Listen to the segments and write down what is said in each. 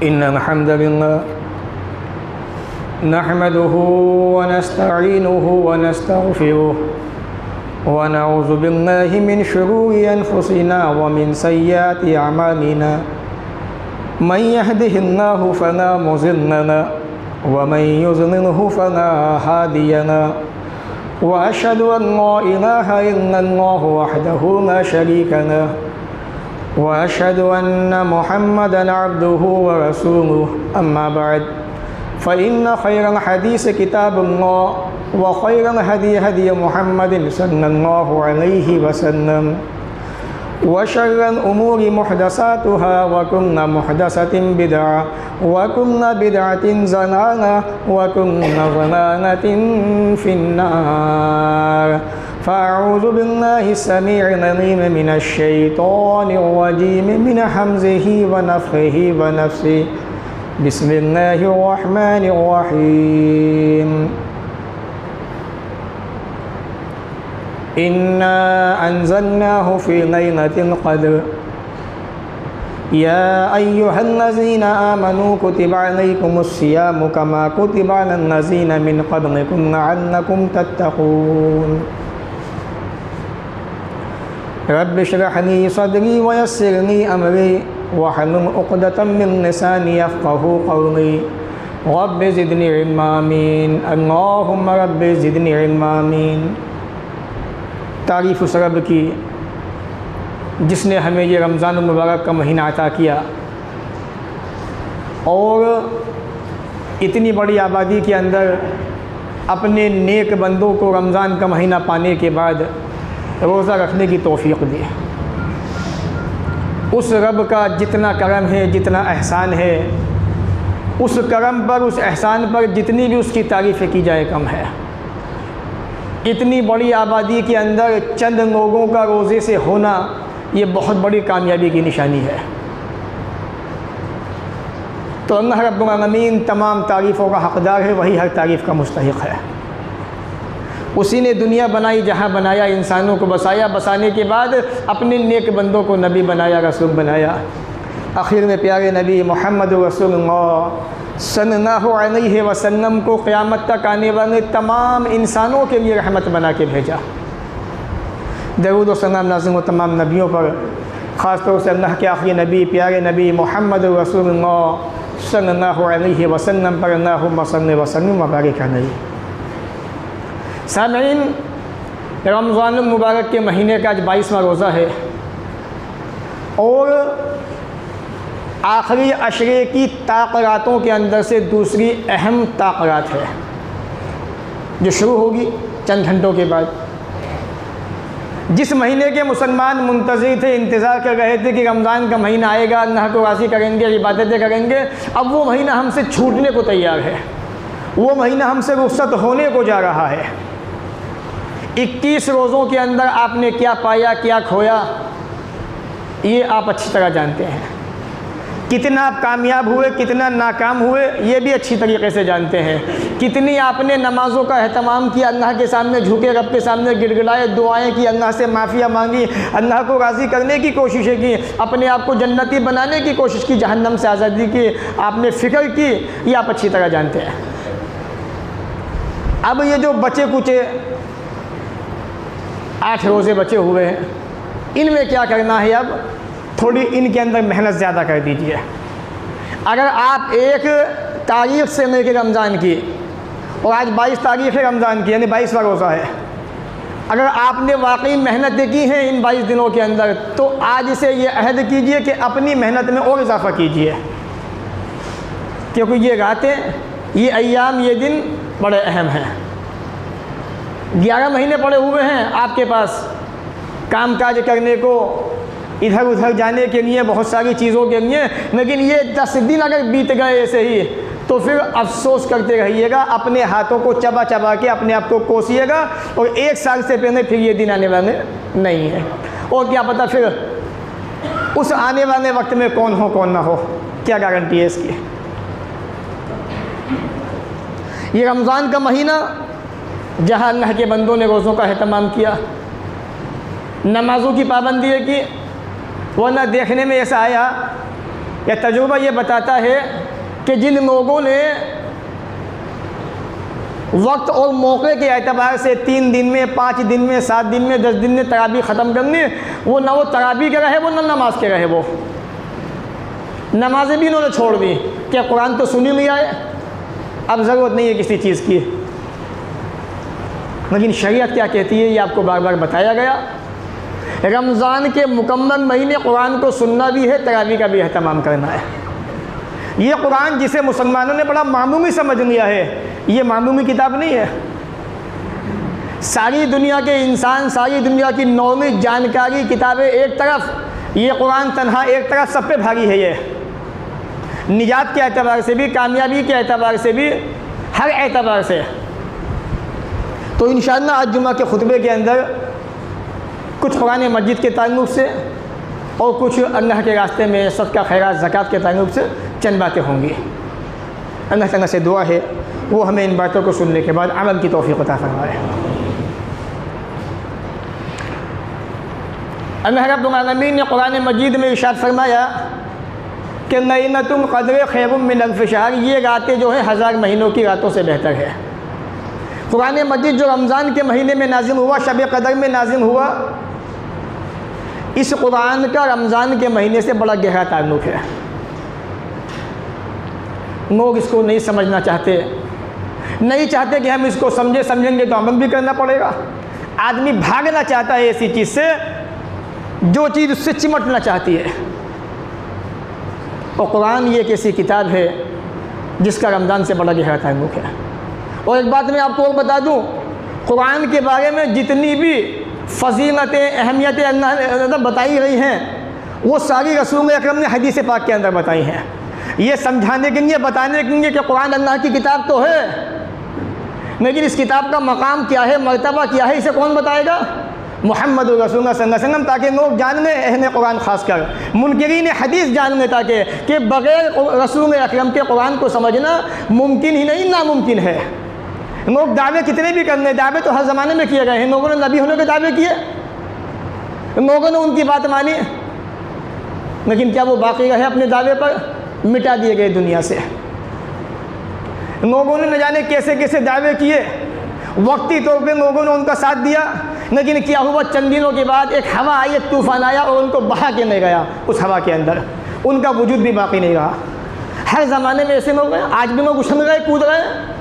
इन्नल हम्दलिल्लाह नहमदुहु व नस्तईनुहु व नस्तगफिरुहु व नऊज़ु बिल्लाहि मिन शुरूरि अनफुसिना व मिन सय्यिआति अमालिना मन यहदिहिल्लाहु फला मुज़िल्ल लहु व मन युज़लिल्हु फला हादिय लहु व अशहदु अन ला इलाहा इल्लल्लाहु वहदहु ला शरीका लहु व अशहदु अन्न मुहम्मदन अब्दुहु व रसूलुहु अम्मा बअद फ़इन्न खैरल हदीस किताबुल्लाह व खैरल हदी हदी मुहम्मदिन सल्लल्लाहु अलैहि वसल्लम व शर्रल उमूरि मुहदसातुहा व कुल्लु मुहदसतिन बिदअ व कुल्लु बिदअतिन ज़लालह व कुल्लु ज़लालतिन फिन्नार। फ़अऊज़ु बिल्लाहि समीइल अलीम मिनश शैतानिर रजीम मिन हम्ज़िहि व नफ़्ख़िहि व नफ़्सिहि। बिस्मिल्लाहिर रहमानिर रहीम। इन्ना अंज़लनाहु फ़ी लैलतिल क़द्र या अय्युहल्लज़ीना आमनू कुतिबा अलैकुमुस्सियामु कमा कुतिबा अलल्लज़ीना मिन क़ब्लिकुम लअल्लकुम तत्तक़ून। रब्बि इश्रह ली सदरी व यस्सिर ली अमरी वहलुल उक़दतम मिन लिसानी यफ़क़हू क़ौली रब्बि ज़िदनी इल्मा आमीन। अल्लाहुम्मा रब्बि ज़िदनी इल्मा आमीन। तारीफ़ उस रब की जिसने हमें ये रमज़ान मुबारक का महीना अता किया और इतनी बड़ी आबादी के अंदर अपने नेक बंदों को रमज़ान का महीना पाने के बाद रोज़ा रखने की तौफ़ीक़ दी। उस रब का जितना करम है, जितना एहसान है, उस करम पर, उस एहसान पर जितनी भी उसकी तारीफ़ें की जाए कम है। इतनी बड़ी आबादी के अंदर चंद लोगों का रोज़े से होना ये बहुत बड़ी कामयाबी की निशानी है। तो अल्लाह रब्बुल आलमीन तमाम तारीफ़ों का हक़दार है, वही हर तारीफ़ का मुस्तहिक़ है। उसी ने दुनिया बनाई, जहाँ बनाया इंसानों को बसाया, बसाने के बाद अपने नेक बंदों को नबी बनाया, रसूल बनाया। आखिर में प्यारे नबी मोहम्मद रसूलुल्लाह सल्लल्लाहु अलैहि वसल्लम को क़यामत तक आने वाले तमाम इंसानों के लिए रहमत बना के भेजा। दरूद व सलाम नाज़िल हो तमाम नबियों पर, ख़ास तौर से अल्लाह के आखिरी नबी प्यारे नबी मोहम्मद रसूलुल्लाह सल्लल्लाहु अलैहि वसल्लम पर अल्लाहुम्मा सल्लि व सल्लिम व बारिक अलैहि। सामईन, रमज़ान मुबारक के महीने का आज 22वां रोज़ा है और आखिरी अशरे की ताक़रातों के अंदर से दूसरी अहम ताक़रात है जो शुरू होगी चंद घंटों के बाद। जिस महीने के मुसलमान मुंतज़िर थे, इंतज़ार कर रहे थे कि रमज़ान का महीना आएगा, अल्लाह को राज़ी करेंगे, इबादतें करेंगे, अब वो महीना हमसे छूटने को तैयार है, वो महीना हमसे रुख़्सत होने को जा रहा है। 21 रोज़ों के अंदर आपने क्या पाया, क्या खोया, ये आप अच्छी तरह जानते हैं। कितना आप कामयाब हुए, कितना नाकाम हुए, ये भी अच्छी तरीके से जानते हैं। कितनी आपने नमाज़ों का एहतमाम किया, अल्लाह के सामने झुके, रब के सामने गिड़गिड़ाए, दुआएं की, अल्लाह से माफ़िया मांगी, अल्लाह को राज़ी करने की कोशिशें की, अपने आप को जन्नती बनाने की कोशिश की, जहन्नम से आज़ादी की आपने फ़िक्र की, ये आप अच्छी तरह जानते हैं। अब ये जो बचे कुचे 8 रोज़े बचे हुए हैं, इनमें क्या करना है? अब थोड़ी इनके अंदर मेहनत ज़्यादा कर दीजिए। अगर आप 1 तारीख़ से लेकर रमज़ान की और आज 22 तारीख़ है रमज़ान की, यानी 22वां रोज़ा है, अगर आपने वाकई मेहनतें की हैं इन 22 दिनों के अंदर, तो आज से ये अहद कीजिए कि अपनी मेहनत में और इजाफ़ा कीजिए, क्योंकि ये रातें, ये अय्याम, ये दिन बड़े अहम हैं। 11 महीने पड़े हुए हैं आपके पास काम काज करने को, इधर उधर जाने के लिए, बहुत सारी चीज़ों के लिए, लेकिन ये 10 दिन अगर बीत गए ऐसे ही, तो फिर अफसोस करते रहिएगा, अपने हाथों को चबा चबा के अपने आप को कोसिएगा और 1 साल से पहले फिर ये दिन आने वाले नहीं है। और क्या पता फिर उस आने वाले वक्त में कौन हो कौन ना हो, क्या गारंटी है इसकी। ये रमज़ान का महीना जहाँ अल्लाह के बंदों ने रोज़ों का अहतमाम किया, नमाज़ों की पाबंदी है कि वरना देखने में ऐसा आया यह तजुर्बा ये बताता है कि जिन लोगों ने वक्त और मौके के एतबार से 3 दिन में, 5 दिन में, 7 दिन में, 10 दिन में तराबी ख़त्म करनी, वो ना वो तराबी के रहे, वो ना नमाज के रहे, वो नमाजें भी इन्होंने छोड़ दी। क्या कुरान तो सुन ही लिया है, अब ज़रूरत नहीं है किसी चीज़ की। लेकिन शरीयत क्या कहती है ये आपको बार बार बताया गया। रमज़ान के मुकम्मल महीने कुरान को सुनना भी है, तरावी का भी अहतमाम करना है। ये कुरान जिसे मुसलमानों ने बड़ा मामूली समझ लिया है, ये मामूली किताब नहीं है। सारी दुनिया के इंसान, सारी दुनिया की नॉलेज, जानकारी, किताबें एक तरफ, ये कुरान तन्हा एक तरफ, सब पे भारी है। ये निजात के एतबार से भी, कामयाबी के एतबार से भी, हर एतबार से। तो इंशाअल्लाह आज जुम्मा के खुतबे के अंदर कुछ कुरान मस्जिद के ताल्लुक़ से और कुछ अल्लाह के रास्ते में सदका खैरात ज़कात के ताल्लुक़ से चंद बातें होंगी। अल्लाह ताला से दुआ है वो हमें इन बातों को सुनने के बाद अमल की तौफ़ीक़ अता फरमाए। अल्लाह रब्बुल आलमीन ने कुरान मजीद में इरशाद फरमाया कि लैलतुल क़द्र खैरुम मिन अल्फ़ शहर, ये रातें जो है 1000 महीनों की रातों से बेहतर है। कुरान मजीद जो रमज़ान के महीने में नाज़िल हुआ, शब क़द्र में नाज़िल हुआ, इस कुरान का रमज़ान के महीने से बड़ा गहरा ताल्लुक़ है। लोग इसको नहीं समझना चाहते, नहीं चाहते कि हम इसको समझेंगे तो अमल भी करना पड़ेगा। आदमी भागना चाहता है ऐसी चीज़ से जो चीज़ उससे चिमटना चाहती है। और कुरान ये एक ऐसी किताब है जिसका रमज़ान से बड़ा गहरा ताल्लुक़ है। और एक बात मैं आपको और बता दूँ, कुरान के बारे में जितनी भी फ़जीलतें, अहमियतें अल्लाह ने बताई गई हैं, वो सारी रसूल अकरम ने हदीस पाक के अंदर बताई हैं। ये समझाने के लिए, बताने के लिए कि कुरान अल्लाह की किताब तो है, लेकिन इस किताब का मकाम क्या है, मर्तबा क्या है, इसे कौन बताएगा? मुहम्मद रसूलुल्लाह सल्लल्लाहु अलैहि वसल्लम, ताकि लोग जान लें, अहले कुरान खासकर मुनकिरीन हदीस जान लें, ताकि कि बग़ैर रसूल अकरम के कुरान को समझना मुमकिन ही नहीं, नामुमकिन है। लोग दावे कितने भी कर लें, दावे तो हर ज़माने में किए गए हैं। लोगों ने नबी होने के दावे किए, लोगों ने उनकी बात मानी, लेकिन क्या वो बाकी रहे अपने दावे पर? मिटा दिए गए दुनिया से। लोगों ने न जाने कैसे कैसे दावे किए, वक्ती तौर पे लोगों ने उनका साथ दिया, लेकिन क्या हुआ? चंद दिनों के बाद एक हवा आई, एक तूफ़ान आया और उनको बहा के ले गया। उस हवा के अंदर उनका वजूद भी बाकी नहीं रहा। हर ज़माने में ऐसे लोग हैं, आज भी लोग उछल रहे, कूद रहे हैं,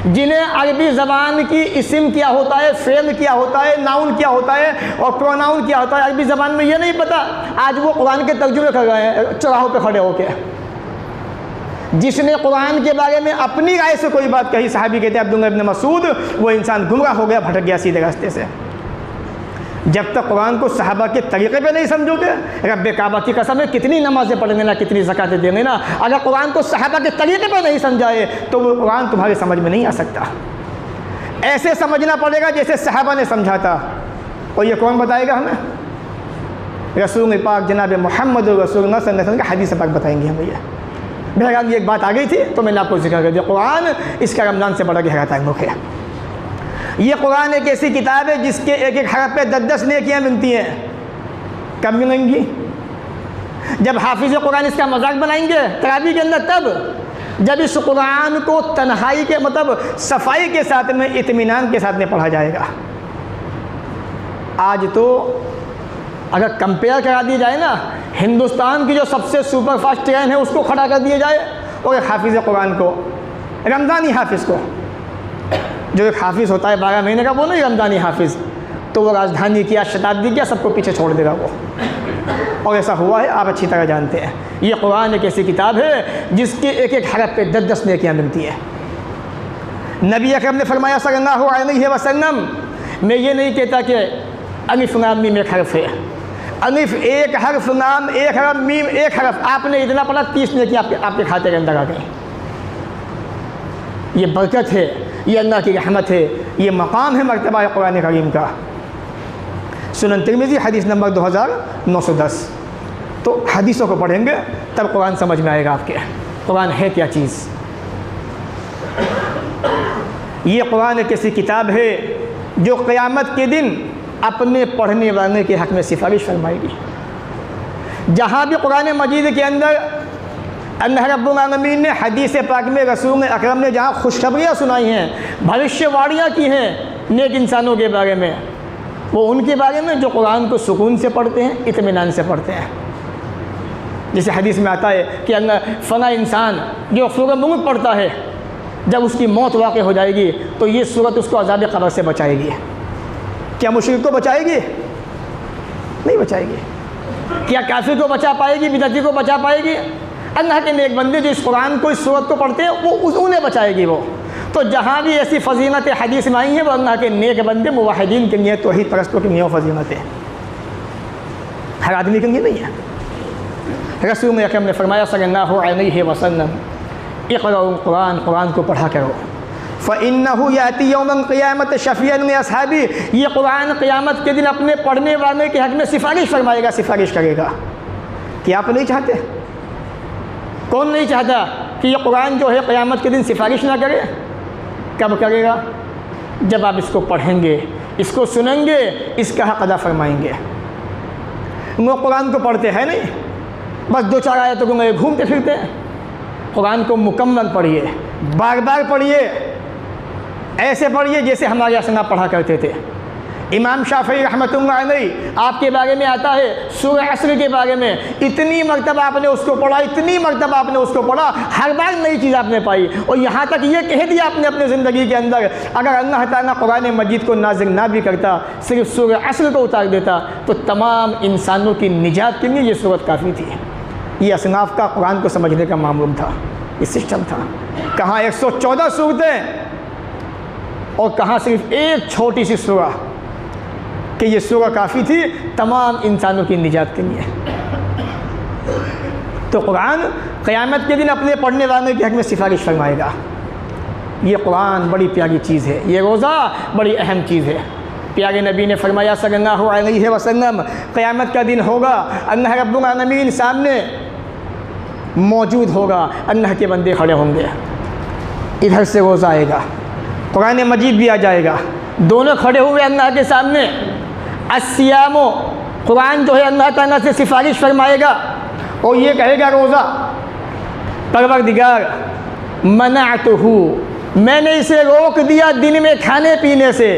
जिन्हें अरबी ज़बान की इस्म क्या होता है, फ़ेल क्या होता है, नाउन क्या होता है और प्रोनाउन क्या होता है, अरबी ज़बान में ये नहीं पता। आज वो कुरान के तर्जुमे कर रहे हैं चौराहों पे खड़े होकर। जिसने कुरान के बारे में अपनी राय से कोई बात कही, साहबी कहते हैं अब्दुल्लाह इब्न मसूद, वो इंसान गुमराह हो गया, भटक गया सीधे रास्ते से। जब तक कुरान को सहाबा के तरीक़े पे नहीं समझोगे, रब्बे काबा की कसम है, कितनी नमाज़ें पढ़ लेना, कितनी ज़कातें दे लेना, अगर कुरान को सहाबा के तरीक़े पे नहीं समझाए तो वो कुरान तुम्हारी समझ में नहीं आ सकता। ऐसे समझना पड़ेगा जैसे सहाबा ने समझा था। और ये कौन बताएगा हमें? रसूल पाक जनाब मुहम्मद रसूलुल्लाह सल्लल्लाहु अलैहि वसल्लम का हदीस पाक बताएंगे हमें। ये बहरहाल ये एक बात आ गई थी तो मैंने आपको जिक्र कर दिया। कुरान इसका रमज़ान से बड़ा गहरा ताल्लुक़ है। ये कुरान एक ऐसी किताब है जिसके एक एक हरफ पे 10-10 नेकियां मिलती हैं। कब मिलेंगी? जब हाफिज़ कुरान इसका मजाक बनाएंगे तरावी के अंदर, तब जब इस कुरान को तन्हाई के मतलब सफाई के साथ में, इत्मीनान के साथ में पढ़ा जाएगा। आज तो अगर कंपेयर करा दिया जाए ना, हिंदुस्तान की जो सबसे सुपर फास्ट ट्रेन है उसको खड़ा कर दिया जाए और एक हाफिज़ कुरान को, रमज़ानी हाफिज़ को, जो एक हाफिज़ होता है 12 महीने का, वो नहीं रमज़ानी हाफिज़, तो वो राजधानी किया, शताब्दी किया, सबको पीछे छोड़ देगा वो। और ऐसा हुआ है, आप अच्छी तरह जानते हैं। ये कुरान एक ऐसी किताब है जिसके एक एक हरफ पे 10-10 नेकियां मिलती हैं। नबी अकरम ने फरमाया सल्लल्लाहु अलैहि वसल्लम, मैं ये नहीं कहता कि अलिफ लाम मीम एक हरफ है, अलिफ एक हरफ, लाम एक हरफ, मीम एक हरफ, आपने इतना पढ़ा 30 नेकी आपके खाते के अंदर आ गई। ये बरकत है, ये अल्लाह की रहमत है, ये मकाम है मर्तबा कुरान करीम का। सुनन तिरमिज़ी हदीस नंबर 2910। तो हदीसों को पढ़ेंगे तब कुरान समझ में आएगा आपके, कुरान है क्या चीज़। ये कुरान एक ऐसी किताब है जो क़यामत के दिन अपने पढ़ने वाले के हक़ में सिफारिश फरमाएगी। जहाँ भी कुरान मजीद के अंदर अल्लाह रब्बुल आलमीन ने हदीस पाक में रसूल अकरम ने जहाँ खुशखबरियाँ सुनाई हैं, भविष्यवाणियाँ की हैं नेक इंसानों के बारे में, वो उनके बारे में जो कुरान को सुकून से पढ़ते हैं, इत्मीनान से पढ़ते हैं। जैसे हदीस में आता है कि फला इंसान जो सूरह मुल्क पढ़ता है, जब उसकी मौत वाक़ हो जाएगी तो ये सूरत उसको अज़ाब क़ब्र से बचाएगी। क्या मुशरिक को बचाएगी? नहीं बचाएगी। क्या काफिर को बचा पाएगी? बिदअती को बचा पाएगी? अल्लाह के नेक बंदे जो इस कुरान को, इस सूरत को पढ़ते हैं, वो उन्हें बचाएगी। वो तो जहाँ भी ऐसी फजीलत हदीस में आई हैं, वो अल्लाह के नेक बंदे मुवाहिदीन के लिए, तौहीद परस्तों के लिए फजीलत है, हर आदमी के लिए नहीं है। रसूल अकरम ने फरमाया सल्लल्लाहु अलैहि वसल्लम, इक़राउल कुरान, कुरान को पढ़ा करो। फ़इन्नहु याती यौमल क़ियामत शफ़ीअन li अस्हाबी, ये कुरान क़यामत के दिन अपने पढ़ने वाले के हक़ में सिफारिश फरमाएगा, सिफारिश करेगा। क्या आप नहीं चाहते? कौन नहीं चाहता कि ये कुरान जो है क़यामत के दिन सिफारिश ना करे? कब करेगा? जब आप इसको पढ़ेंगे, इसको सुनेंगे, इसका हक़ अदा फरमाएंगे। वो कुरान को पढ़ते हैं नहीं, बस दो चार आयतों को मैं घूमते फिरते हैं। कुरान को मुकम्मल पढ़िए, बार बार पढ़िए, ऐसे पढ़िए जैसे हमारे असना पढ़ा करते थे। इमाम शाफ़ी रहमतुल्लाह अलैह आपके बारे में आता है, सूरह असर के बारे में, इतनी मरतबा आपने उसको पढ़ा, इतनी मरतबा आपने उसको पढ़ा, हर बार नई चीज़ आपने पाई। और यहाँ तक ये कह दिया आपने अपने ज़िंदगी के अंदर, अगर अल्लाह ताला कुरान मजीद को नाज़िल ना भी करता, सिर्फ सूरह असर को उतार देता, तो तमाम इंसानों की निजात के लिए ये सूरत काफ़ी थी। ये असनाफ का कुरान को समझने का मामूल था, ये सिस्टम था। कहाँ 114 सूरतें और कहाँ सिर्फ एक छोटी सी सूरह, कि ये सूरह काफ़ी थी तमाम इंसानों की निजात के लिए। तो कुरान क़यामत के दिन अपने पढ़ने वालों के हक़ में सिफारिश फरमाएगा। ये कुरान बड़ी प्यारी चीज़ है, ये रोज़ा बड़ी अहम चीज़ है। प्यारे नबी ने फरमाया सल्लल्लाहु अलैहि वसल्लम, क़यामत का दिन होगा, अल्लाह रब्बुल आलमीन सामने मौजूद होगा, अल्लाह के बंदे खड़े होंगे, इधर से रोज़ा आएगा, कुरान मजीद भी आ जाएगा, दोनों खड़े हुए अल्लाह के सामने। अस्सियामो, कुरान जो है अल्लाह ताला से सिफारिश फरमाएगा और ये कहेगा रोज़ा, परवरदिगार मनाअतहू, मैंने इसे रोक दिया दिन में खाने पीने से,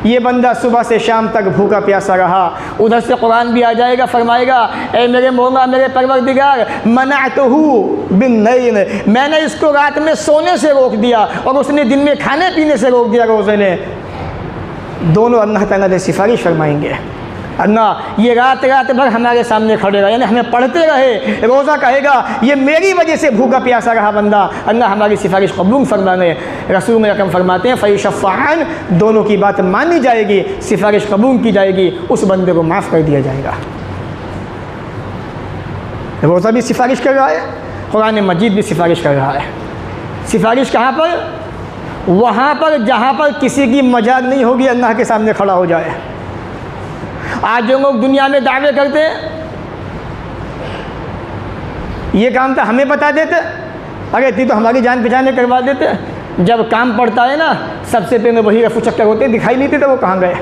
ये बंदा सुबह से शाम तक भूखा प्यासा रहा। उधर से कुरान भी आ जाएगा, फरमाएगा ए मेरे मौला, मेरे परवरदिगार मनाअतहू बिन्नैल, मैंने इसको रात में सोने से रोक दिया और उसने दिन में खाने पीने से रोक दिया रोज़े ने। दोनों अल्लाह ताला से सिफारिश फरमाएंगे। अल्लाह ये रात भर हमारे सामने खड़े रहे, यानी हमें पढ़ते रहे, रोज़ा कहेगा ये मेरी वजह से भूखा प्यासा रहा बंदा, अल्लाह हमारी सिफारिश कबूल फरमाए। रसूल अकरम फरमाते हैं फ़यशफ़अन, दोनों की बात मानी जाएगी, सिफारिश कबूल की जाएगी, उस बंदे को माफ़ कर दिया जाएगा। रोज़ा भी सिफारिश कर रहा है, कुरान मजीद भी सिफारिश कर रहा है। सिफारिश कहाँ पर? वहाँ पर जहाँ पर किसी की मजाक नहीं होगी, अल्लाह के सामने खड़ा हो जाए। आज जो लोग दुनिया में दावे करते हैं, ये काम तो हमें बता देते, अरे थी तो हमारी जान पहचान करवा देते। जब काम पड़ता है ना, सबसे पहले वही रफू चक्कर होते, दिखाई नहीं देते वो कहाँ गए।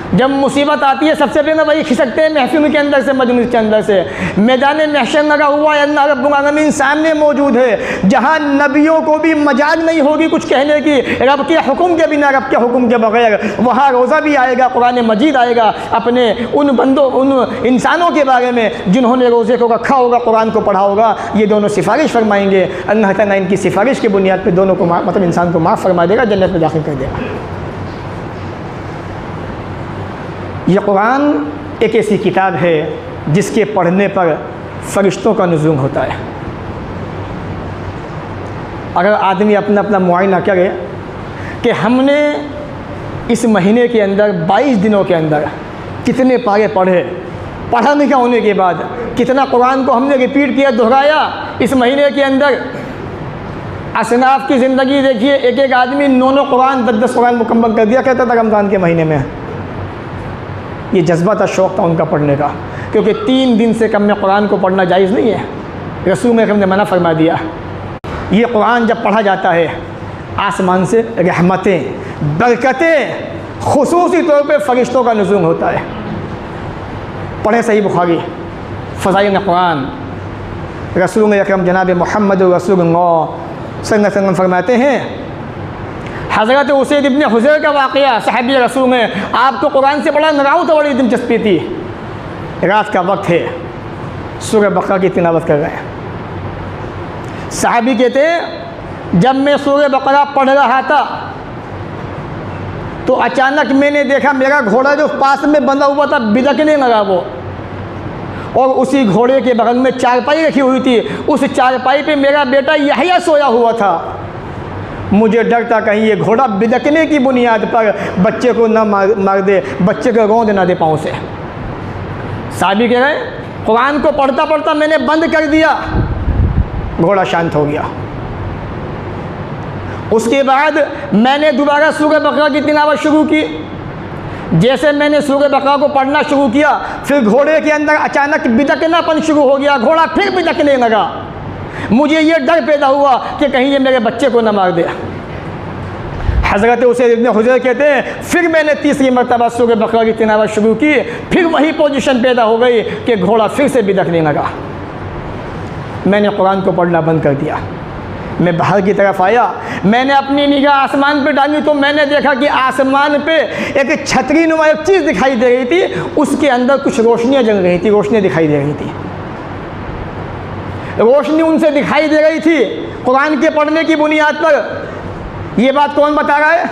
जब मुसीबत आती है सबसे पहले वही खिसकते हैं महफिल के अंदर से, मजलिस के अंदर से। मैदान महशर लगा हुआ है, अल्लाह रब्बुल आलमीन सामने मौजूद है, जहाँ नबियों को भी मजाल नहीं होगी कुछ कहने की, रब के हुक्म के बिना, रब के हुक्म के बगैर। वहाँ रोज़ा भी आएगा, कुरान मजीद आएगा अपने उन बंदों, उन इंसानों के बारे में जिन्होंने रोज़े को रखा होगा, कुरान को पढ़ा होगा। ये दोनों सिफारिश फरमाएंगे, अल्लाह ताला इनकी सिफारिश की बुनियाद पर दोनों को मतलब इंसान को माफ़ फरमा देगा, जन्नत में दाखिल कर देगा। ये कुरान एक ऐसी किताब है जिसके पढ़ने पर फरिश्तों का नुज़ूल होता है। अगर आदमी अपना अपना मुआयना करे कि हमने इस महीने के अंदर 22 दिनों के अंदर कितने पारे पढ़े, पढ़ा लिखा होने के बाद कितना कुरान को हमने रिपीट किया, दोहराया इस महीने के अंदर। असनाफ की ज़िंदगी देखिए, एक एक आदमी 9 कुरान 10 कुरान मुकम्मल कर दिया करता था रमज़ान के महीने में। ये जज्बा था, शौक़ था उनका पढ़ने का, क्योंकि 3 दिन से कम में कुरान को पढ़ना जायज़ नहीं है, रसूल अकरम ने मना फरमा दिया। ये कुरान जब पढ़ा जाता है, आसमान से रहमतें, बरकतें, खुसूसी तौर पे फ़रिश्तों का नुज़ूल होता है। पढ़े सही बुखारी, फ़ज़ाइल कुरान, रसूल अकरम जनाब मोहम्मद रसूलुल्लाह सल्लल्लाहु अलैहि वसल्लम फरमाते हैं, हज़रत उसैद इब्न हुज़ैर का वाक़या सहाबी रसूल में, आपको कुरान से बड़ा नाराज़ तो बड़ी दिलचस्पी थी। रात का वक्त है, सूरह बकरा की तिलावत कर रहे हैं। सहाबी कहते हैं, जब मैं सूरह बकरा पढ़ रहा था तो अचानक मैंने देखा मेरा घोड़ा जो पास में बंधा हुआ था बिदकने लगा वो, और उसी घोड़े के बगल में चारपाई रखी हुई थी, उस चारपाई पे मेरा बेटा यहया सोया हुआ था। मुझे डर था कहीं ये घोड़ा बिदकने की बुनियाद पर बच्चे को न मार दे, बच्चे को रोंद ना दे पाँव से। साहबी कह रहे कुरान को पढ़ता पढ़ता मैंने बंद कर दिया, घोड़ा शांत हो गया। उसके बाद मैंने दोबारा सूरह बकरा की तिलावत शुरू की। जैसे मैंने सूरह बकरा को पढ़ना शुरू किया, फिर घोड़े के अंदर अचानक बिदकनापन शुरू हो गया, घोड़ा फिर बिदकने लगा। मुझे ये डर पैदा हुआ कि कहीं ये मेरे बच्चे को न मार दे। हज़रत उसैद इब्न हुज़ैर कहते हैं, फिर मैंने तीसरी मरतबा सूरह बकरा की तिलावत शुरू की, फिर वही पोजीशन पैदा हो गई कि घोड़ा फिर से बिदकने लगा। मैंने कुरान को पढ़ना बंद कर दिया। मैं बाहर की तरफ आया, मैंने अपनी निगाह आसमान पे डाली तो मैंने देखा कि आसमान पे एक छतरी नुमा एक चीज़ दिखाई दे रही थी, उसके अंदर कुछ रोशनियाँ जल रही थी, रोशनियाँ दिखाई दे रही थी। रोशनी उनसे दिखाई दे रही थी कुरान के पढ़ने की बुनियाद पर। ये बात कौन बता रहा है?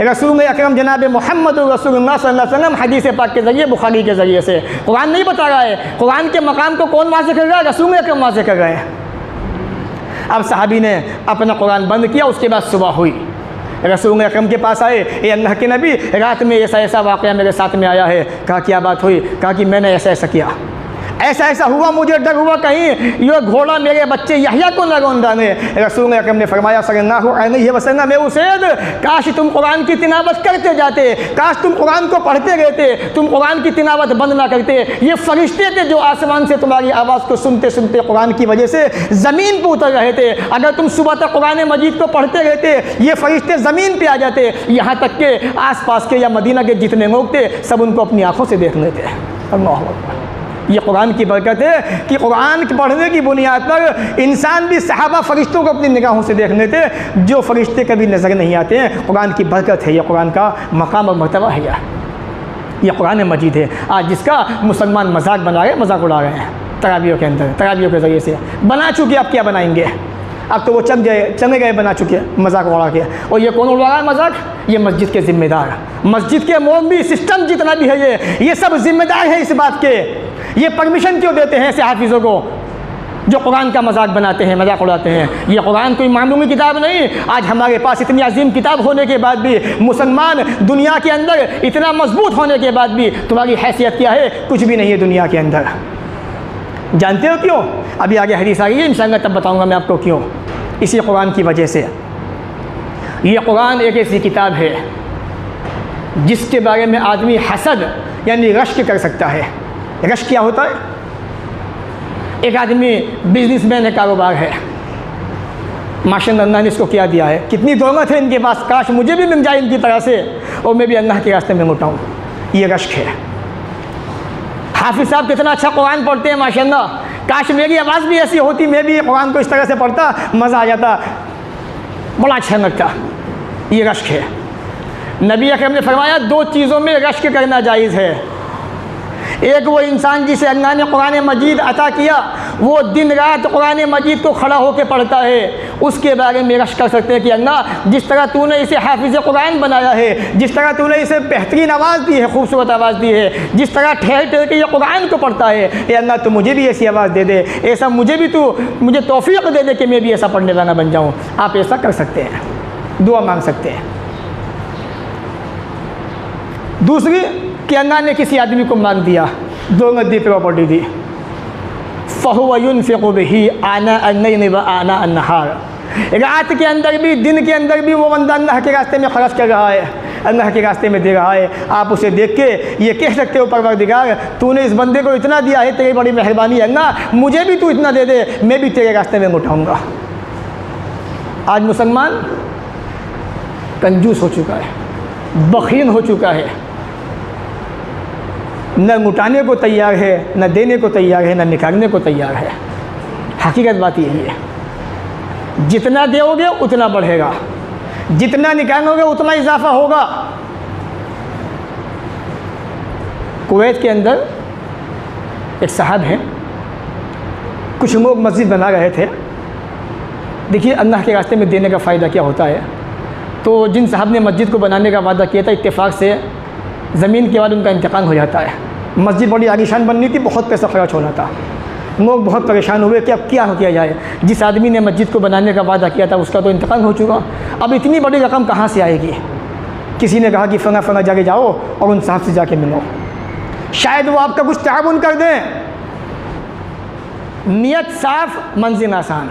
रसूल अकरम जनाब मोहम्मद रसूलुल्लाह सल्लल्लाहु अलैहि वसल्लम हदीस पाक के ज़रिए, बुखारी के ज़रिए से। कुरान नहीं बता रहा है, कुरान के मकाम को कौन वाज़ेह कर रहा है? रसूल अकरम वाज़ेह कर रहे हैं। अब सहाबी ने अपना कुरान बंद किया। उसके बाद सुबह हुई, रसूल अकरम के पास आए, ये अल्लाह के नबी, रात में ऐसा ऐसा वाक़या मेरे साथ में आया है। कहा क्या बात हुई? कहा कि मैंने ऐसा ऐसा किया, ऐसा ऐसा हुआ, मुझे डर हुआ कहीं ये घोड़ा मेरे बच्चे यहया को न रोंद डाले। रसूल अकरम ने फरमाया सल्लल्लाहु अलैहि वसल्लम, मैं उसैद, काश तुम कुरान की तिलावत करते जाते, काश तुम कुरान को पढ़ते रहते, तुम कुरान की तिलावत बंद ना करते। ये फरिश्ते थे जो आसमान से तुम्हारी आवाज़ को सुनते सुनते कुरान की वजह से ज़मीन पर उतर रहे थे। अगर तुम सुबह तक कुरान मजीद को पढ़ते रहते, ये फरिश्ते ज़मीन पर आ जाते, यहाँ तक के आस पास के या मदीना के जितने लोग थे सब उनको अपनी आँखों से देख लेते। अल्लाह अकबर। ये कुरान की बरकत है कि कुरान के पढ़ने की बुनियाद पर इंसान भी सहाबा फरिश्तों को अपनी निगाहों से देख लेते, जो फरिश्ते कभी नज़र नहीं आते हैं। कुरान की बरकत है, यह कुरान का मकाम और मर्तबा है। यह कुरान मजीद है। आज जिसका मुसलमान मजाक बना रहे, मजाक उड़ा रहे हैं तरावियों के अंदर, तरावियों के ज़रिए से बना चुके। अब क्या बनाएंगे? अब तो वो चले गए बना चुके मजाक उड़ा के। और ये कौन उड़ा रहा है मजाक? ये मस्जिद के ज़िम्मेदार, मस्जिद के मौलवी, सिस्टम जितना भी है, ये सब ज़िम्मेदार है इस बात के। ये परमिशन क्यों देते हैं ऐसे हाफिज़ों को जो कुरान का मजाक बनाते हैं, मजाक उड़ाते हैं? ये कुरान कोई मामूली किताब नहीं। आज हमारे पास इतनी अजीम किताब होने के बाद भी, मुसलमान दुनिया के अंदर इतना मजबूत होने के बाद भी तुम्हारी हैसियत क्या है? कुछ भी नहीं है दुनिया के अंदर। जानते हो क्यों? अभी आगे हदीस आ रही है, इंशाअल्लाह तब बताऊँगा मैं आपको क्यों। इसी कुरान की वजह से। ये कुरान एक ऐसी किताब है जिसके बारे में आदमी हसद यानी रश्क कर सकता है। रश्क क्या होता है? एक आदमी बिजनेसमैन है, कारोबार है, माशाअल्लाह अल्लाह ने इसको क्या दिया है, कितनी दौलत है इनके पास, काश मुझे भी मिल जाए इनकी तरह से और मैं भी अल्लाह के रास्ते में उठाऊँ। ये रश्क है। हाफिज़ साहब कितना अच्छा कुरान पढ़ते हैं माशाअल्लाह, काश मेरी आवाज़ भी ऐसी होती, मैं भी कुरान को इस तरह से पढ़ता, मज़ा आ जाता, बड़ा अच्छा लगता। ये रश्क है। नबी अकरम ने फरमाया दो चीज़ों में रश्क करना जायज़ है। एक वो इंसान जिसे अल्लाह ने कुरान मजीद अता किया, वो दिन रात कुरान मजीद को खड़ा होकर पढ़ता है, उसके बारे में रश्क कर सकते हैं कि अल्लाह जिस तरह तूने इसे हाफिज़ कुरान बनाया है, जिस तरह तूने इसे बेहतरीन आवाज़ दी है, खूबसूरत आवाज़ दी है, जिस तरह ठहर ठहर के ये कुरान को पढ़ता है, ये अल्लाह तो मुझे भी ऐसी आवाज़ दे दे, ऐसा मुझे तौफीक दे दे कि मैं भी ऐसा पढ़ने वाला बन जाऊँ। आप ऐसा कर सकते हैं, दुआ मांग सकते हैं। दूसरी कि अल्लाह ने किसी आदमी को मांग दिया, दौलत दी, प्रॉपर्टी दी, फ़हुव युनफ़िक़ु बिही आना अन-नैल व आना अन-नहार, रात के अंदर भी दिन के अंदर भी वो बंदा अल्लाह के रास्ते में खर्च कर रहा है, अल्लाह के रास्ते में दे रहा है। आप उसे देख के ये कह सकते हो परवरदिगार तूने इस बंदे को इतना दिया है, तेरी बड़ी मेहरबानी है अल्लाह, मुझे भी तू इतना दे दे, मैं भी तेरे रास्ते में उठाऊँगा। आज मुसलमान कंजूस हो चुका है, बख़ील हो चुका है, न लुटाने को तैयार है, न देने को तैयार है, न निकालने को तैयार है। हकीकत बात यही है, जितना दोगे उतना बढ़ेगा, जितना निकालोगे उतना इजाफा होगा। कुवैत के अंदर एक साहब हैं, कुछ लोग मस्जिद बना रहे थे। देखिए अल्लाह के रास्ते में देने का फ़ायदा क्या होता है। तो जिन साहब ने मस्जिद को बनाने का वादा किया था, इत्तेफाक से ज़मीन के बाद उनका इंतकाल हो जाता है। मस्जिद बड़ी आलीशान बननी थी, बहुत पैसा खर्च होना था। लोग बहुत परेशान हुए कि अब क्या किया जाए। जिस आदमी ने मस्जिद को बनाने का वादा किया था उसका तो इंतकाल हो चुका, अब इतनी बड़ी रकम कहाँ से आएगी। किसी ने कहा कि फ़ना जगह जाओ और उन साहब से जाके मिलो, शायद वो आपका कुछ ताउन कर दें। नियत साफ, मंजिल आसान।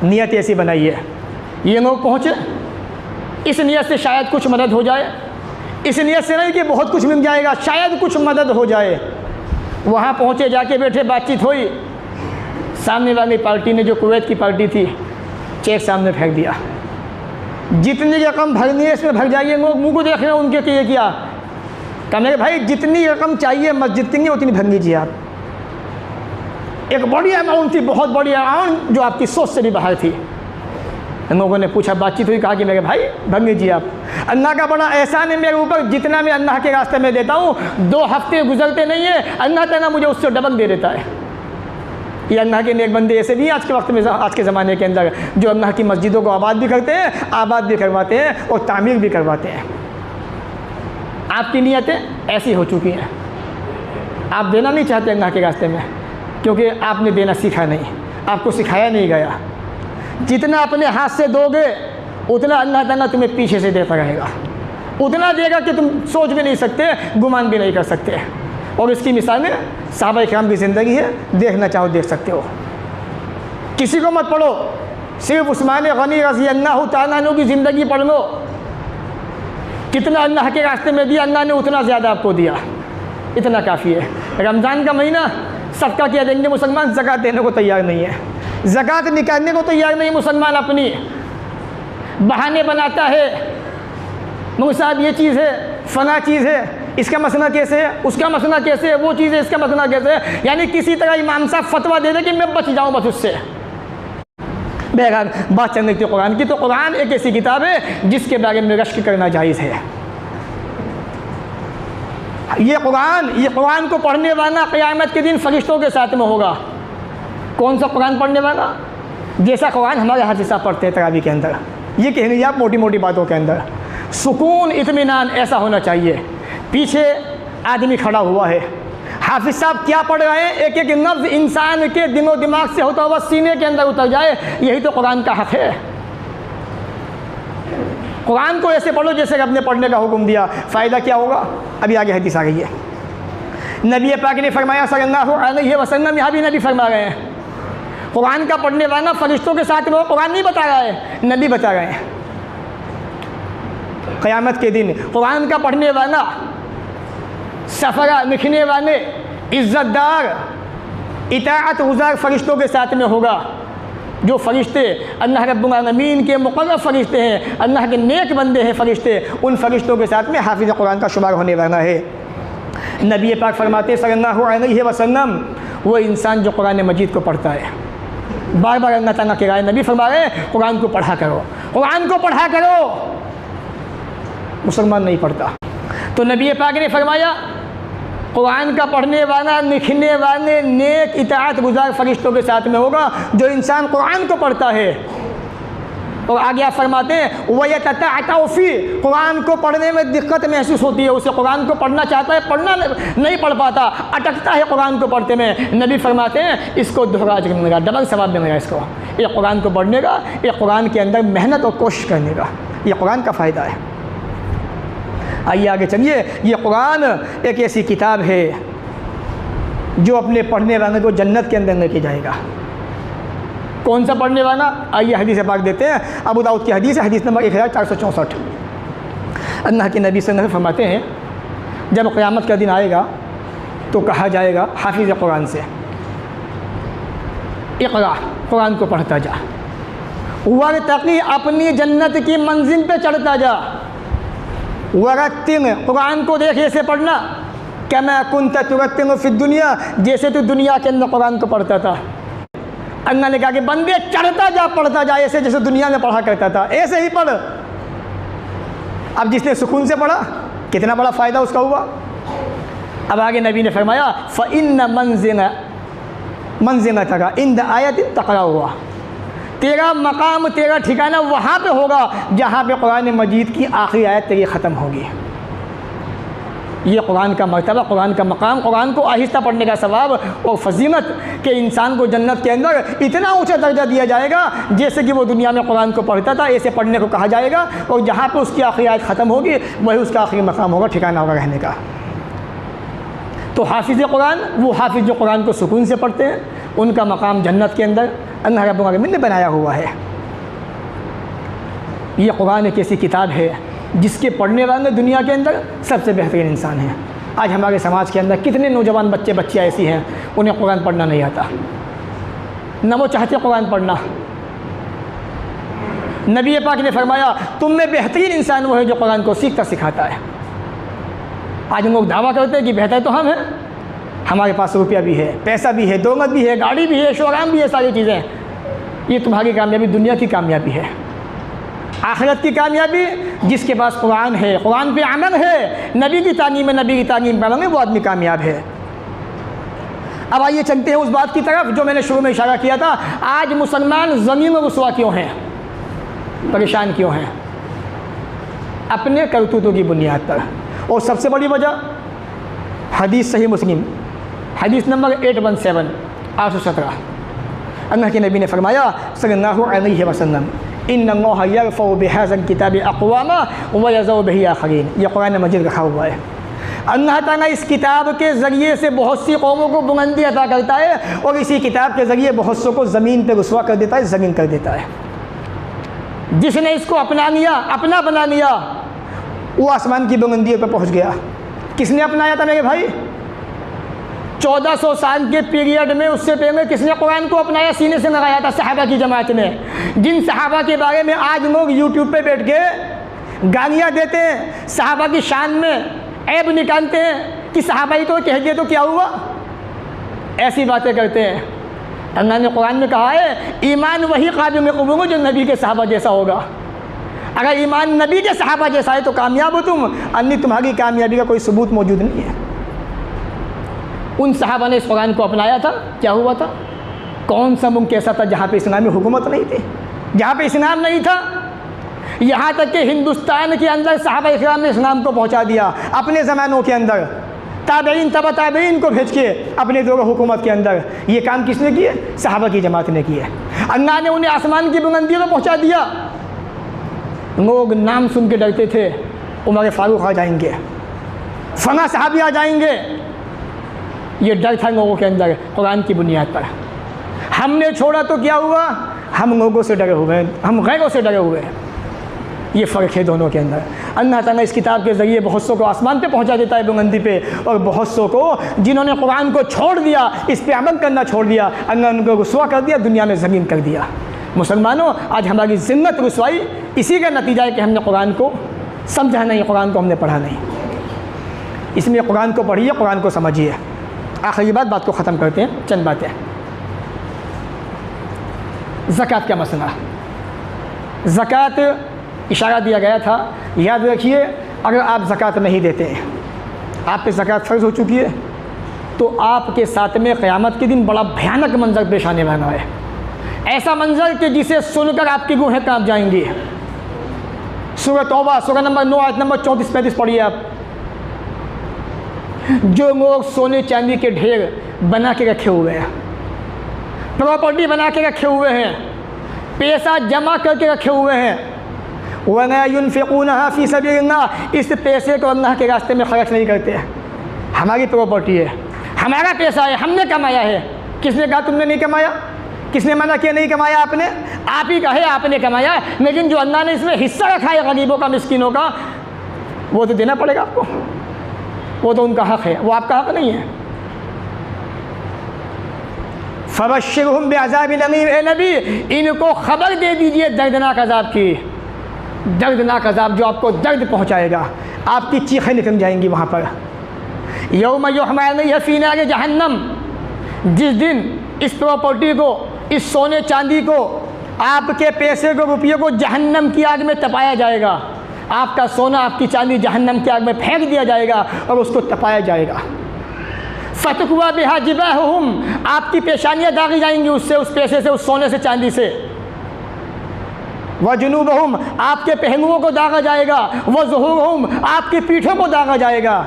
नियत ऐसी बनाइए, ये लोग पहुँचे, इस नियत से शायद कुछ मदद हो जाए, इस नियत से नहीं कि बहुत कुछ मिल जाएगा, शायद कुछ मदद हो जाए। वहाँ पहुँचे, जाके बैठे, बातचीत हुई। सामने वाली पार्टी ने, जो कुवैत की पार्टी थी, चेक सामने फेंक दिया। जितनी रकम भरनी है इसमें भर जाइए। लोग मुँह को देख रहे हैं उनके कि ये क्या। कहने भाई जितनी रकम चाहिए मस्जिद के लिए उतनी भर लीजिए आप। एक बड़ी अमाउंट थी, बहुत बड़ी अमाउंट, जो आपकी सोच से भी बाहर थी। इन लोगों ने पूछा, बातचीत हुई, कहा कि मेरे भाई भर लीजिए आप। अल्लाह का बड़ा एहसान है मेरे ऊपर, जितना मैं अल्लाह के रास्ते में देता हूँ 2 हफ्ते गुजरते नहीं है, अल्लाह ताला मुझे उससे डबल दे देता है। ये अल्लाह के नेक बंदे ऐसे भी आज के वक्त में, आज के ज़माने के अंदर, जो अल्लाह की मस्जिदों को आबाद भी करते हैं, आबाद भी करवाते हैं और तामीर भी करवाते हैं। आपकी नीयतें ऐसी हो चुकी हैं, आप देना नहीं चाहते अल्लाह के रास्ते में, क्योंकि आपने देना सीखा नहीं, आपको सिखाया नहीं गया। जितना अपने हाथ से दोगे उतना अल्लाह ताला तुम्हें पीछे से देता रहेगा, उतना देगा कि तुम सोच भी नहीं सकते, गुमान भी नहीं कर सकते। और इसकी मिसालें सहाबा इकराम की ज़िंदगी है, देखना चाहो देख सकते हो। किसी को मत पढ़ो, सिर्फ उस्मान गनी रज़ी अल्लाह तआला अन्हु की ज़िंदगी पढ़ लो। कितना अल्लाह के रास्ते में दिया, अल्लाह ने उतना ज़्यादा आपको दिया, इतना काफ़ी है। रमज़ान का महीना, सदका क्या देंगे मुसलमान, ज़कात देने को तैयार नहीं है, ज़कात निकालने को तैयार नहीं मुसलमान। अपनी बहाने बनाता है, मगर साहब ये चीज़ है, फ़ना चीज़ है, इसका मसला कैसे है, उसका मसला कैसे है, वो चीज़ है, इसका मसला कैसे है। यानी किसी तरह इमाम साहब फतवा दे दे कि मैं बच जाऊँ बस उससे। बहरहाल बात चल रही थी कुरान की, तो कुरान एक ऐसी किताब है जिसके बारे में रश्क करना जायज़ है। ये कुरान को पढ़ने वाला क़यामत के दिन फरिश्तों के साथ में होगा। कौन सा कुरान पढ़ने वाला? जैसा कुरान हमारे हाथ साहब पढ़ते हैं तरावी के अंदर, ये कहेंगे आप मोटी मोटी बातों के अंदर सुकून इत्मीनान ऐसा होना चाहिए। पीछे आदमी खड़ा हुआ है, हाफिज साहब क्या पढ़ रहे हैं, एक एक लफ्ज़ इंसान के दिलो दिमाग से होता हुआ सीने के अंदर उतर जाए, यही तो कुरान का हक़ है। कुरान को ऐसे पढ़ो जैसे रब ने पढ़ने का हुक्म दिया। फ़ायदा क्या होगा? अभी आगे हदीस आ गई है। नबी पाक ने फरमाया सल्लल्लाहु अलैहि वसल्लम, यहाँ भी नबी फरमा रहे हैं, कुरान का पढ़ने वाला फरिश्तों के साथ में, कुरान नहीं बता रहा है, नबी बता रहे हैं। क़यामत के दिन कुरान का पढ़ने वाला, सफ़रा लिखने वाले, इज़्ज़तदार, इताअत गुज़ार फरिश्तों के साथ में होगा। जो फरिश्ते अल्लाह रब्बुल आलमीन के मुक़र्रब फरिश्ते हैं, अल्लाह के नेक बंदे हैं फरिश्ते, उन फरिश्तों के साथ में हाफिज़ कुरान का शुमार होने वाला है। नबी पाक फरमाते सल्लल्लाहु अलैहि वसल्लम, वो इंसान जो कुरान मजीद को पढ़ता है, बार बार अल्लाह ताला के राय नबी फरमा रहे हैं कुरान को पढ़ा करो, कुरान को पढ़ा करो। मुसलमान नहीं पढ़ता, तो नबी पाक ने फरमाया कुरान का पढ़ने वाला, लिखने वाले, नेक इताअत गुज़ार फरिश्तों के साथ में होगा जो इंसान कुरान को पढ़ता है। और आगे आप फरमाते हैं वयततअतफ़ी, कुरान को पढ़ने में दिक्कत महसूस होती है, उसे कुरान को पढ़ना चाहता है, पढ़ना नहीं पढ़ पाता, अटकता है कुरान को पढ़ते में। नबी फरमाते हैं इसको दोहरा अजर मिलेगा, डबल सवाब मिलेगा इसको, ये कुरान को पढ़ने का, ये कुरान के अंदर मेहनत और कोशिश करने का, ये कुरान का फ़ायदा है। आइए आगे चलिए। ये कुरान एक ऐसी किताब है जो अपने पढ़ने वाले को जन्नत के अंदर लेके जाएगा। कौन सा पढ़ने वाला? आइए हदीस पाक देते हैं। अबू दाऊद की हदीस है, हदीस नंबर 1464। अल्लाह के नबी सल्लल्लाहु अलैहि वसल्लम फरमाते हैं जब क़यामत का दिन आएगा तो कहा जाएगा हाफिज़ कुरान से, इक़रा, कुरान को पढ़ता जा, वरतक़ी, अपनी जन्नत की मंजिल पे चढ़ता जा, वरत्तिल, कुरान को देख ऐसे पढ़ना, कमा कुन्त तुरत्तिल फ़िद दुनिया, जैसे तू दुनिया के अंदर कुरान को पढ़ता था। अल्लाह ने कहा कि बंदे चढ़ता जा, पढ़ता जा, ऐसे जैसे दुनिया में पढ़ा करता था, ऐसे ही पढ़। अब जिसने सुकून से पढ़ा, कितना बड़ा फ़ायदा उसका हुआ। अब आगे नबी ने फरमाया फ़इन्न मंज़िला तका इंद आयत तक़रा हुआ, तेरा मकाम, तेरा ठिकाना वहाँ पे होगा जहाँ पे कुरान मजीद की आखिरी आयत तेरी ख़त्म होगी। ये कुरान का मर्तबा, कुरान का मकाम, कुरान को आहिस्ता पढ़ने का सवाब और फजीलत के इंसान को जन्नत के अंदर इतना ऊंचा दर्जा दिया जाएगा जैसे कि वो दुनिया में कुरान को पढ़ता था, ऐसे पढ़ने को कहा जाएगा। और जहाँ पे उसकी आखिरी आयत ख़त्म होगी वही उसका आखिरी मकाम होगा, ठिकाना होगा रहने का। तो हाफिज़ कुरान, वो हाफिज़ जो कुरान को सुकून से पढ़ते हैं, उनका मकाम जन्नत के अंदर अल्लाह रब्बुल आलमीन ने बनाया हुआ है। ये कुरान एक ऐसी किताब है जिसके पढ़ने वाले दुनिया के अंदर सबसे बेहतरीन इंसान हैं। आज हमारे समाज के अंदर कितने नौजवान बच्चे बच्चियाँ ऐसी हैं उन्हें कुरान पढ़ना नहीं आता, न वो चाहते कुरान पढ़ना। नबी पाक ने फरमाया तुम में बेहतरीन इंसान वो है जो कुरान को सीखता सिखाता है। आज हम लोग दावा करते हैं कि बेहतर तो हम हैं, हमारे पास रुपया भी है, पैसा भी है, दौलत भी है, गाड़ी भी है, शोहराम भी है, सारी चीज़ें। ये तुम्हारी कामयाबी दुनिया की कामयाबी है। आखिरत की कामयाबी जिसके पास कुरान है, कुरान पे अमल है, नबी की तालीम है, नबी की तालीम पर अमल है, वो आदमी कामयाब है। अब आइए चलते हैं उस बात की तरफ जो मैंने शुरू में इशारा किया था। आज मुसलमान ज़मीन में रुसवा क्यों हैं, परेशान क्यों हैं? अपने करतूतों की बुनियाद पर। और सबसे बड़ी वजह हदीस सही मुस्लिम, हदीस नंबर 817 817, अल्लाह के नबी ने फरमाया सल्लल्लाहु अलैहि वसल्लम इन्नल्लाह यरफ़उ बिहाज़िल किताबि अक़वामा व यज़उ बिही आख़रीन। ये कुरान मजीद रखा हुआ है। अल्लाह ताला इस किताब के ज़रिए से बहुत सी कौमों को बुलंदी अता करता है और इसी किताब के ज़रिए बहुत सौ को ज़मीन पर रुसवा कर देता है, ज़मीन कर देता है। जिसने इसको अपना लिया, अपना बना लिया, वो आसमान की बुलंदियों पर पहुँच गया। किसने अपनाया था मेरे भाई? 1400 साल के पीरियड में, उससे पहले किसने कुरान को अपनाया, सीने से लगाया था? सहाबा की जमात ने। जिन सहाबा के बारे में आज लोग यूट्यूब पे बैठ के गालियाँ देते हैं, सहाबा की शान में ऐब निकालते हैं कि सहाबा ही तो कह दिए तो क्या हुआ, ऐसी बातें करते हैं। अल्लाह ने कुरान में कहा है ईमान वही काबिल कबूल जो नबी के सहाबा जैसा होगा। अगर ईमान नबी के सहाबा जैसा है तो कामयाब हो तुम, अन्य तुम्हारी कामयाबी का कोई सबूत मौजूद नहीं है। उन सहाबा ने इस कुरान को अपनाया था, क्या हुआ था? कौन सा मुल्क ऐसा था जहाँ पे इस्लामी हुकूमत नहीं थी, जहाँ पे इस्लाम नहीं था? यहाँ तक कि हिंदुस्तान के अंदर सहाबा इकराम ने इस्लाम को पहुँचा दिया अपने ज़मानों के अंदर, ताबईन तबा ताबईन को भेज के अपने दौर हुकूमत के अंदर। ये काम किसने किए? सहाबा की जमात ने किए। अल्लाह ने उन्हें आसमान की बुलंदियों में पहुँचा दिया। लोग नाम सुन के डरते थे, उमर फारूक आ जाएंगे, फना साहबी आ जाएंगे। ये डर था लोगों के अंदर कुरान की बुनियाद पर। हमने छोड़ा तो क्या हुआ? हम लोगों से डरे हुए हैं, हम गैरों से डरे हुए हैं। ये फ़र्क है दोनों के अंदर। अल्लाह ताला इस किताब के ज़रिए बहुत सौ को आसमान पे पहुंचा देता है, बुलंदी पे, और बहुत सौ को जिन्होंने कुरान को छोड़ दिया, इस पे अमल करना छोड़ दिया, अल्लाह उनको रुसवा कर दिया, दुनिया में ज़मीन कर दिया। मुसलमानों, आज हमारी ज़िल्लत रुसवाई इसी का नतीजा है कि हमने कुरान को समझा नहीं, कुरान को हमने पढ़ा नहीं। इसलिए कुरान को पढ़िए, कुरान को समझिए। आखिरी बात को ख़त्म करते हैं, चंद बातें। ज़कात का मसला, ज़कात इशारा दिया गया था, याद रखिए अगर आप ज़कात नहीं देते हैं, आप पे ज़कात फ़र्ज़ हो चुकी है, तो आपके साथ में क़यामत के दिन बड़ा भयानक मंज़र पेश आने वाला है। ऐसा मंज़र कि जिसे सुनकर आपकी रूहें काँप जाएंगी। सूरह तौबा सूरह नंबर 9 आयत नंबर 34-35 पढ़िए आप। जो लोग सोने चांदी के ढेर बना के रखे हुए हैं, प्रॉपर्टी बना के रखे हुए हैं, पैसा जमा करके रखे हुए हैं, वला युनफ़िक़ूनहा फ़ी सबीलिल्लाह, इस पैसे को अल्लाह के रास्ते में खर्च नहीं करते हैं। हमारी प्रॉपर्टी है, हमारा पैसा है, हमने कमाया है। किसने कहा तुमने नहीं कमाया? किसने मना किया नहीं कमाया? आपने, आप ही कहे आपने कमाया है। लेकिन जो अल्लाह ने इसमें हिस्सा रखा है गरीबों का, मिस्किनों का, वो तो देना पड़ेगा आपको। वो तो उनका हक़ है, वो आपका हक़ नहीं है। फ़बश्शिरहुम बिअज़ाबिन अलीम, ए नबी इनको ख़बर दे दीजिए दर्दनाक अज़ाब की, दर्दनाक अज़ाब जो आपको दर्द पहुँचाएगा, आपकी चीखें निकल जाएंगी वहाँ पर। यौम युहमा अलैहा फ़ी नारि जहन्नम, जिस दिन इस प्रॉपर्टी को इस सोने चांदी को, आपके पैसे को, रुपये को जहन्नम की आग में तपाया जाएगा। आपका सोना, आपकी चांदी जहन्नम की आग में फेंक दिया जाएगा और उसको तपाया जाएगा। फतकुआ बिहा जिबाहुम, आपकी पेशानियाँ दागी जाएंगी उससे, उस पैसे से, उस सोने से, चांदी से। व जुनूबहुम, आपके पहलुओं को दागा जाएगा। व ज़ुहूरहुम, आपकी पीठों को दागा जाएगा।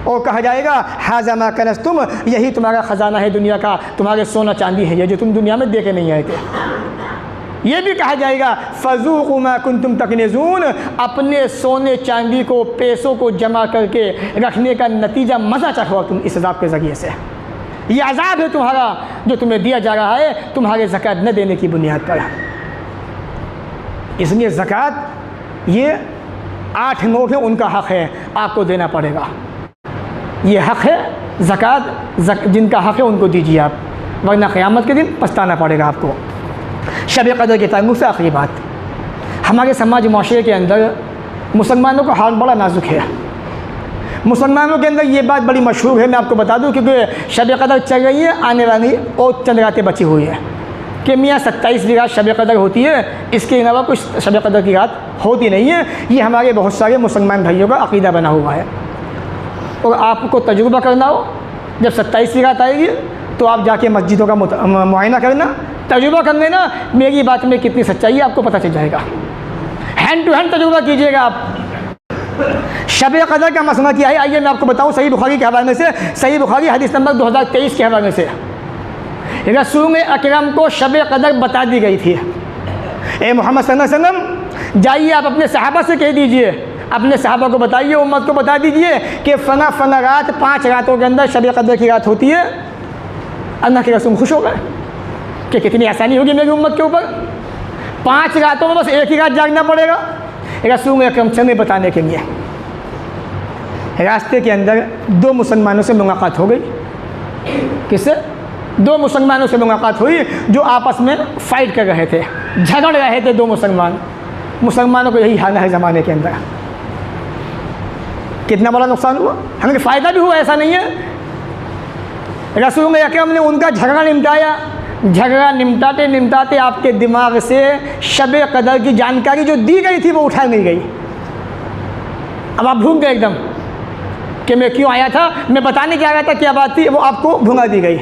और कहा जाएगा हाज़ा मा कनज़्तुम, यही तुम्हारा ख़जाना है दुनिया का, तुम्हारे सोना चांदी है ये जो तुम दुनिया में दे के नहीं आए थे। ये भी कहा जाएगा फ़ज़ूक़ू मा कुंतुम तकनिज़ून, अपने सोने चांदी को, पैसों को जमा करके रखने का नतीजा मज़ा चखो तुम इस अज़ाब के ज़रिए से। ये अज़ाब है तुम्हारा जो तुम्हें दिया जा रहा है तुम्हारे ज़कात न देने की बुनियाद पर। इसलिए ज़कात ये 8 नोट है, उनका हक़ है, आपको देना पड़ेगा। ये हक़ है ज़कात, जिनका हक़ है उनको दीजिए आप, वरना क़यामत के दिन पछताना पड़ेगा आपको। शब क़द्र के ताल्लुक़ से आखिरी बात, हमारे समाज माशरे के अंदर मुसलमानों का हाल बड़ा नाजुक है। मुसलमानों के अंदर ये बात बड़ी मशहूर है, मैं आपको बता दूं, क्योंकि शब क़द्र चल रही है, आने वाली और चंद रातें बची हुई है कि मियाँ 27 रात शब क़द्र होती है, इसके अलावा कुछ शब क़द्र की रात होती नहीं है। ये हमारे बहुत सारे मुसलमान भाइयों का अक़ीदा बना हुआ है। और आपको तजुर्बा करना हो, जब 27 रात आएगी तो आप जाके मस्जिदों का मुआयना करना, तजुर्बा कर लेना मेरी बात में कितनी सच्चाई है आपको पता चल जाएगा। हैंड टू हैंड तजुर्बा कीजिएगा आप। शब क़द्र का मसला क्या है, आइए मैं आपको बताऊं सही बुखारी के हवाले से। सही बुखारी हदीस नंबर 2023 के हवाले से रसूल अकरम को शब क़द्र बता दी गई थी। ए मोहम्मद सल्लल्लाहु अलैहि वसल्लम, जाइए आप अपने सहाबा से कह दीजिए, अपने सहाबा को बताइए, उम्मत को बता दीजिए कि फ़ना फ़ना रात, 5 रातों के अंदर शब क़द्र की रात होती है। अल्लाह के रसूल खुश हो गए कि कितनी आसानी होगी मेरी उम्मत के ऊपर, 5 रातों में बस एक ही रात जागना पड़ेगा। रसूल अकरम चले बताने के लिए रास्ते के अंदर 2 मुसलमानों से मुलाकात हो गई। किससे? 2 मुसलमानों से मुलाकात हुई जो आपस में फ़ाइट कर रहे थे, झगड़ रहे थे 2 मुसलमान। मुसलमानों को यही हाल है ज़माने के अंदर। कितना बड़ा नुकसान हुआ, हमें फ़ायदा भी हुआ, ऐसा नहीं है। रसूल अकरम ने उनका झगड़ा निपटाया। झगड़ा निपटाते निपटाते आपके दिमाग से शब क़द्र की जानकारी जो दी गई थी वो उठा नहीं गई। अब आप भूल गए एकदम कि मैं क्यों आया था, मैं बताने क्या आया था, क्या बात थी, वो आपको भुला दी गई।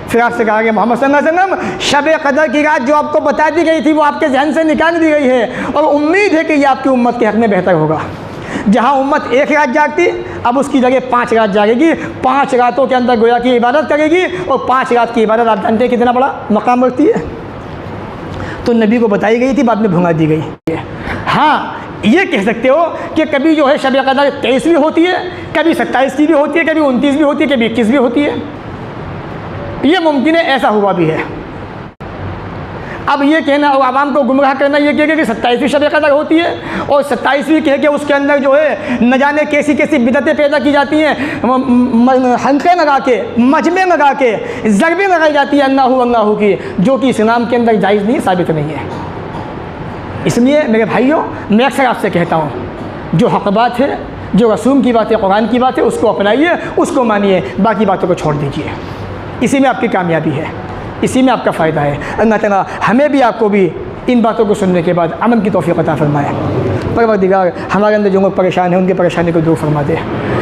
फिर आपसे कहा गया मोहम्मद सल्लल्लाहु अलैहि वसल्लम, शब क़द्र की रात जो आपको बता दी गई थी वो आपके जहन से निकाल दी गई है, और उम्मीद है कि ये आपकी उम्मत के हक़ में बेहतर होगा। जहाँ उम्मत 1 रात जागती, अब उसकी जगह 5 रात जागेगी। 5 रातों के अंदर गोया की इबादत करेगी, और 5 रात की इबादत आप जानते हैं कितना बड़ा मकाम रखती है। तो नबी को बताई गई थी, बाद में भुला दी गई। हाँ, ये कह सकते हो कि कभी जो है शब क़द्र 23 भी होती है, कभी 27 की भी होती है, कभी 29 भी होती है, कभी 21 भी होती है। ये मुमकिन है, ऐसा हुआ भी है। अब ये कहना और आवाम को गुमराह करना, ये कह के कि 27वीं शब क़द्र होती है, और 27वीं कह के उसके अंदर जो है न जाने कैसी कैसी बिदतें पैदा की जाती हैं, हल्के लगा के, मजमे लगा के, ज़रबें लगाई जाती है अल्लाहु अल्लाहु की, जो कि इस्लाम के अंदर जायज़ नहीं, साबित नहीं है। इसलिए मेरे भाइयों, मैं अक्सर आपसे कहता हूँ, जो हक़ बात है, जो रसूल की बात है, कुरान की बात है, उसको अपनाइए, उसको मानिए, बाकी बातों को छोड़ दीजिए। इसी में आपकी कामयाबी है, इसी में आपका फ़ायदा है। अल्लाह ताला हमें भी आपको भी इन बातों को सुनने के बाद अमन की तौफ़ीक़ अता फ़रमाए। परवरदिगार, हमारे अंदर जो लोग परेशान हैं उनकी परेशानी को दूर फरमा दे।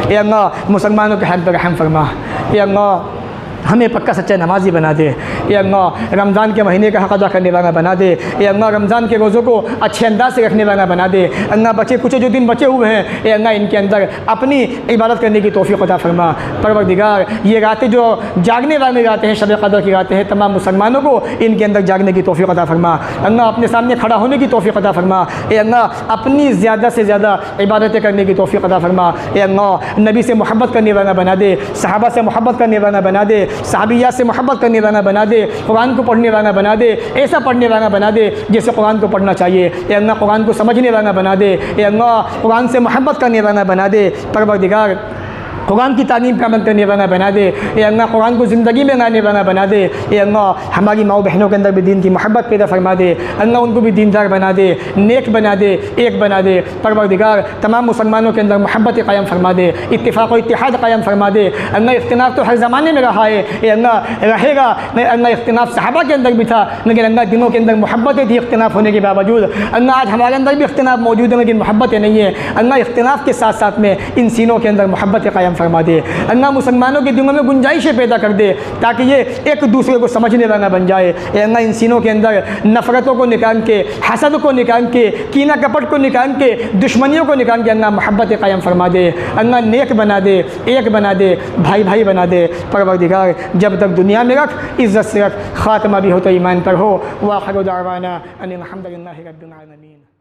ए अल्लाह, मुसलमानों के हक़ पर रहम फरमा। ए अल्लाह, हमें पक्का सच्चा नमाजी बना दे। ए अल्लाह, रमज़ान के महीने का हक़ अदा करने वाला बना दे। ए अल्लाह, रमज़ान के रोज़ों को अच्छे अंदाज से रखने वाला बना दे। अल्लाह, बचे कुछ जो दिन बचे हुए हैं, ए अल्लाह, इनके अंदर अपनी इबादत करने की तौफ़ीक़ अता फ़रमा। परवरदिगार, ये रातें जो जागने वाली रातें हैं, शब क़द्र की रातें हैं, तमाम मुसलमानों को इनके अंदर जागने की तौफ़ीक़ अता फ़रमा। अल्लाह, अपने सामने खड़ा होने की तौफ़ीक़ अता फ़रमा। ए अल्लाह, अपनी ज़्यादा से ज़्यादा इबादतें करने की तौफ़ीक़ अता फ़रमा। ए अल्लाह, नबी से मोहब्बत करने वाला बना दे, सहाबा से मोहब्बत करने वाला बना दे, सहाबिया से मोहब्बत करने वाला बना दे, कुरान को पढ़ने वाला बना दे, ऐसा पढ़ने वाला बना दे जैसे कुरान को पढ़ना चाहिए। ए अल्लाह, कुरान को समझने वाला बना दे। ए अल्लाह, कुरान से मोहब्बत करने वाला बना दे। परवरदिगार, कुरान की तालीम का अमल करने वाला बना दे। या अल्लाह कुरान को ज़िंदगी में लाने वाला बना दे। या अल्लाह हमारी माओ बहनों के अंदर भी दीन की मोहब्बत पैदा फरमा दे। अल्लाह उनको भी दीनदार बना दे, नेक बना दे, एक बना दे। परवरदिगार तमाम मुसलमानों के अंदर मोहब्बत कायम फरमा दे, इत्तिफ़ाक़ व इत्तिहाद कायम फरमा दे। अल्लाह इख्तिलाफ तो हर ज़माने में रहा है, ये अल्लाह रहेगा। अल्लाह इख्तिलाफ सहाबा के अंदर भी था, लेकिन अल्लाह दिनों के अंदर मोहब्बतें थी इख्तिलाफ होने के बावजूद। अल्लाह आज हमारे अंदर भी इख्तिलाफ मौजूद है, लेकिन मोहब्बतें नहीं है। अल्लाह इख्तिलाफ के साथ साथ में इन सीनों के अंदर मोहब्बतें कायम फरमा दे। अल्लाह मुसलमानों के दिलों में गुंजाइशें पैदा कर दे, ताकि ये एक दूसरे को समझने वाला बन जाए। अल्लाह इन सीनों के अंदर नफ़रतों को निकाल के, हसद को निकाल के, कीना कपट को निकाल के, दुश्मनियों को निकाल के अल्लाह मोहब्बतें कायम फरमा दे। अल्लाह नेक बना दे, एक बना दे, भाई भाई बना दे। परवरदिगार जब तक दुनिया में रख, इज़्ज़त से रख, ख़ात्मा भी हो तो ईमान पर हो। व आखिर दावाना अनिल हम्दुलिल्लाहि रब्बिल आलमीन।